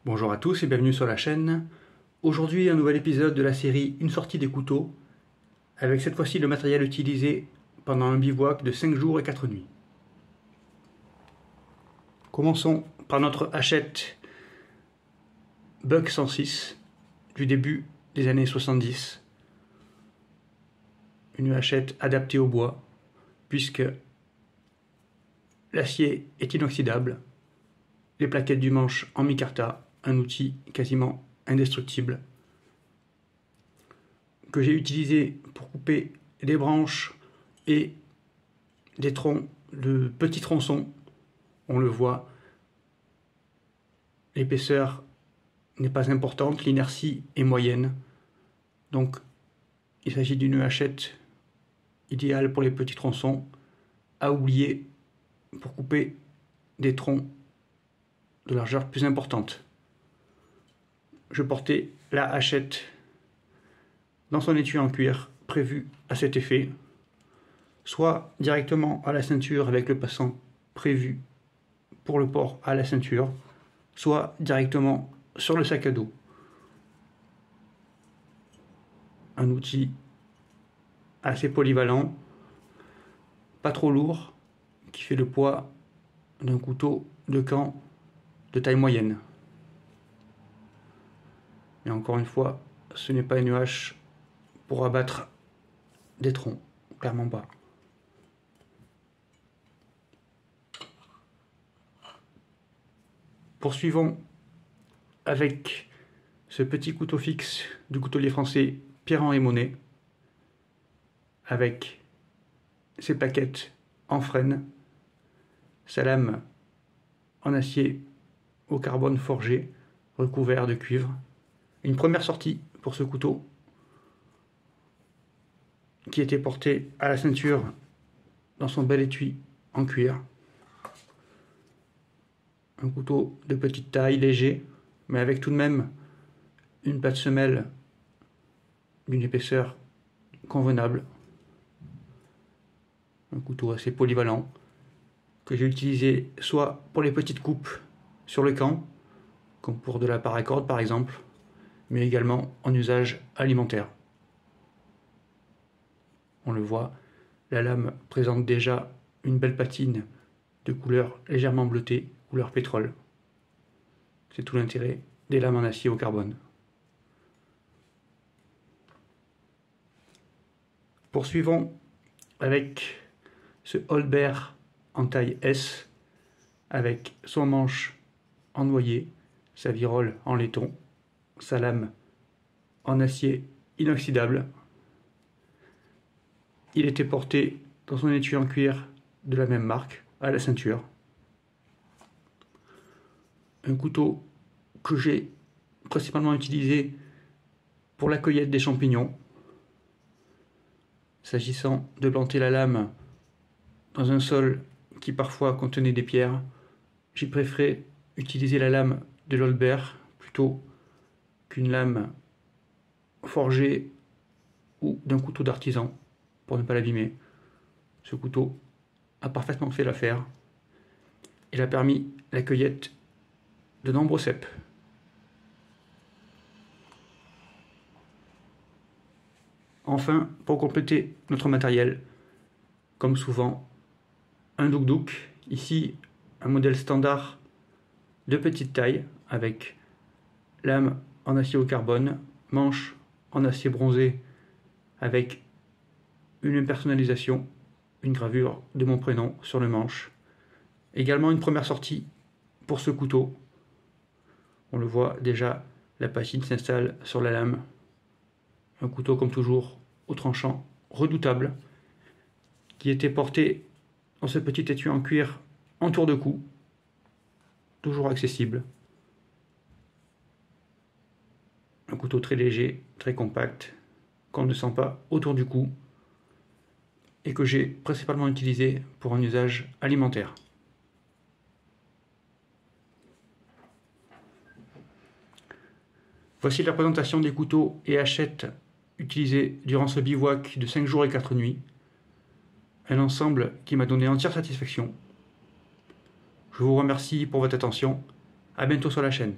Bonjour à tous et bienvenue sur la chaîne. Aujourd'hui, un nouvel épisode de la série Une sortie des couteaux, avec cette fois-ci le matériel utilisé pendant un bivouac de 5 jours et 4 nuits. Commençons par notre hachette Buck 106 du début des années 70. Une hachette adaptée au bois, puisque l'acier est inoxydable, les plaquettes du manche en micarta, un outil quasiment indestructible, que j'ai utilisé pour couper des branches et des troncs de petits tronçons. On le voit, l'épaisseur n'est pas importante, l'inertie est moyenne, donc il s'agit d'une hachette idéale pour les petits tronçons, à oublier pour couper des troncs de largeur plus importante. Je portais la hachette dans son étui en cuir prévu à cet effet, soit directement à la ceinture avec le passant prévu pour le port à la ceinture, soit directement sur le sac à dos. Un outil assez polyvalent, pas trop lourd, qui fait le poids d'un couteau de camp de taille moyenne. Et encore une fois, ce n'est pas une hache pour abattre des troncs, clairement pas. Poursuivons avec ce petit couteau fixe du coutelier français Pierre-Henri Monet, avec ses plaquettes en frêne, sa lame en acier au carbone forgé, recouvert de cuivre. Une première sortie pour ce couteau qui était porté à la ceinture dans son bel étui en cuir. Un couteau de petite taille, léger, mais avec tout de même une plate semelle d'une épaisseur convenable. Un couteau assez polyvalent que j'ai utilisé soit pour les petites coupes sur le camp, comme pour de la paracorde par exemple, mais également en usage alimentaire. On le voit, la lame présente déjà une belle patine de couleur légèrement bleutée, couleur pétrole. C'est tout l'intérêt des lames en acier au carbone. Poursuivons avec ce Holbeer en taille S, avec son manche en noyer, sa virole en laiton, sa lame en acier inoxydable. Il était porté dans son étui en cuir de la même marque, à la ceinture. Un couteau que j'ai principalement utilisé pour la cueillette des champignons. S'agissant de planter la lame dans un sol qui parfois contenait des pierres, j'ai préféré utiliser la lame de l'Holbeer plutôt qu'une lame forgée ou d'un couteau d'artisan pour ne pas l'abîmer. Ce couteau a parfaitement fait l'affaire. Il a permis la cueillette de nombreux cèpes. Enfin, pour compléter notre matériel, comme souvent, un douk-douk, ici un modèle standard de petite taille avec lame en acier au carbone, manche en acier bronzé avec une personnalisation, une gravure de mon prénom sur le manche. Également une première sortie pour ce couteau. On le voit déjà, la patine s'installe sur la lame. Un couteau comme toujours au tranchant redoutable qui était porté dans ce petit étui en cuir en tour de cou, toujours accessible. Un couteau très léger, très compact, qu'on ne sent pas autour du cou et que j'ai principalement utilisé pour un usage alimentaire. Voici la présentation des couteaux et hachettes utilisés durant ce bivouac de 5 jours et 4 nuits. Un ensemble qui m'a donné entière satisfaction. Je vous remercie pour votre attention. À bientôt sur la chaîne.